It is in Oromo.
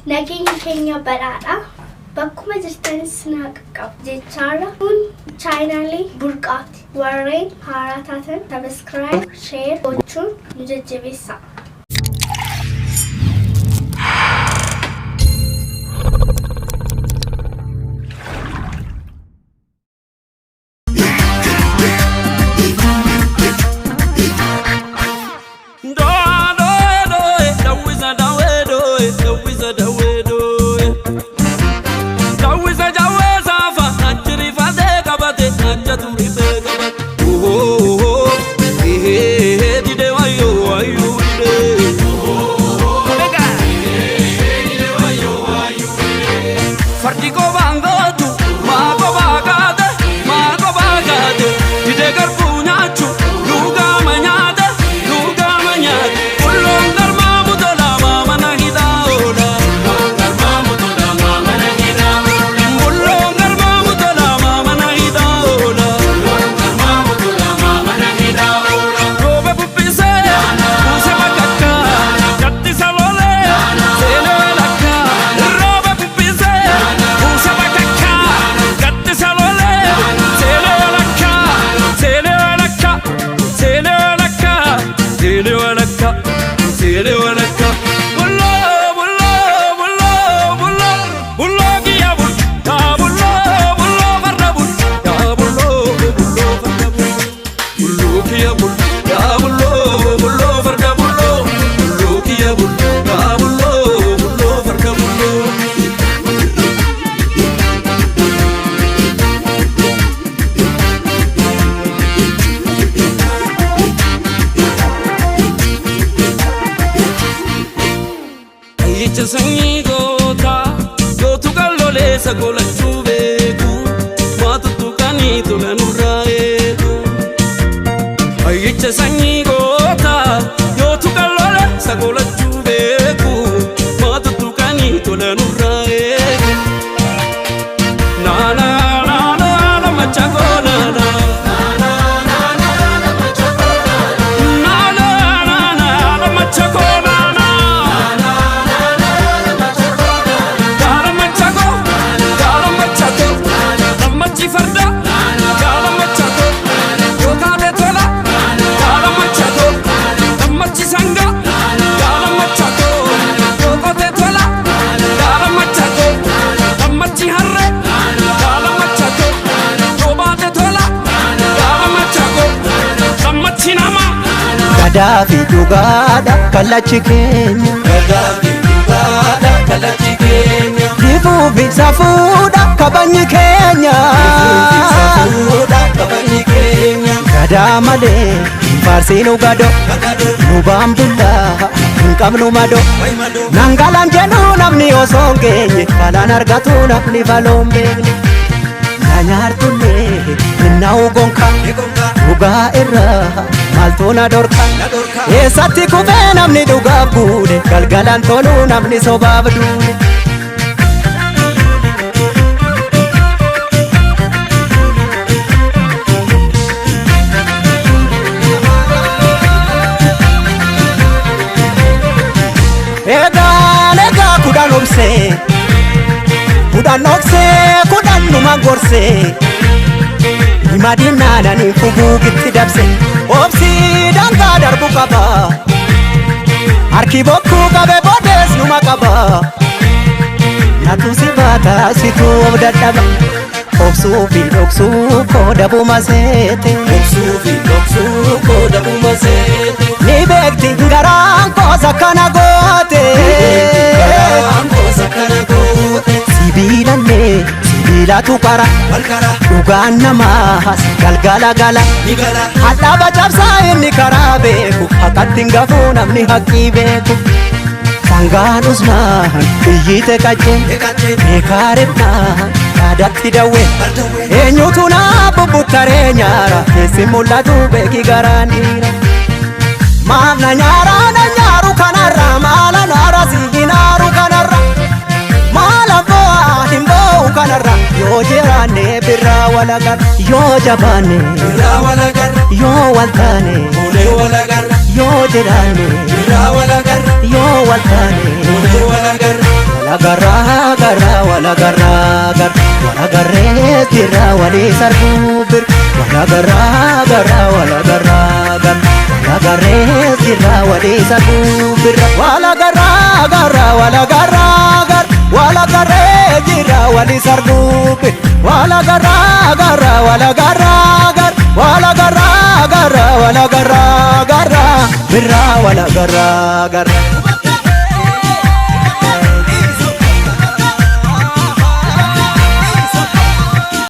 nageenya keenya badhaadha. Bakkuma jirtan snaaq qab jechaadha. Kun chaanaalii burqaati. Warreen haaraa taatan subscribe, share gochuun nu jajjabeessa. Sanyi gota, gotu kalole sagola chubeku, matu tukani tulanuraeku. Aicha sanyi gota, gotu kalole sagola chubeku, matu tukani tulanuraeku. Na na na na na machako na na. Gadaafi dhugaadha kallachi keenya. Gadaafi dhugaadha kallachi keenya. Dhiifuufi safuudha kabajni keenya. Dhiifuufi safuudha kabajni keenya. Gadaa malee faarsiinu gadoo. Nu baambullaa hin qabnu madoo. Nangalaan jedhu namni osoo hin geenye balaan argatu namni baloo hin beekne. Nyaartullee minnaa'u gonkaa dhugaa irraa maaltu na dorka. Eessatti kufee namni dhugaaf guune galgalaan toluu namni sobaaf duune. Egaa kudhan obsee kudhan numa gorsee himadinaadhaan fuguugitti dabse obsii dangaa darbu qaba harki bokkuu qabe boodees numa qaba natu si baata situu of dadhaba obsuufi dhoksuu koodabuma seete obsuufi dhoksuu koodabuma seete ni beekti garaan koosa kana goote sibiilallee sibiilatu qara dhugaan namaas galgala gala hadhaaba cabsaa inni karaa beeku haqqatti hin gafuu namni haqqii beeku sangaan usmaan iyyite qacceen beekaareefnaan yaadatti dawwee eenyutu naa bubbuttaree nyaara keessi mul'atu beeki garaan dhiira maaf na nyaaru kanarra maala naara si hinaaru kanarra maala bo'aa hin bo'u kanarra yoo jiraanne birraa walagar yoo jabaanne birraa walagar yoo waltaane fuulee walagar yoo jiraanne birraa walagar yoo waltaane fuulee walagar. wala garra garra wala garra gar wala garre tira wali sarbubir wala garra garra wala garra gar wala garre tira wali sarbubir wala garra garra wala garra gar wala garre tira wali sarbubir wala garra garra wala garra gar wala garra garra wala garra garra birra wala garra garra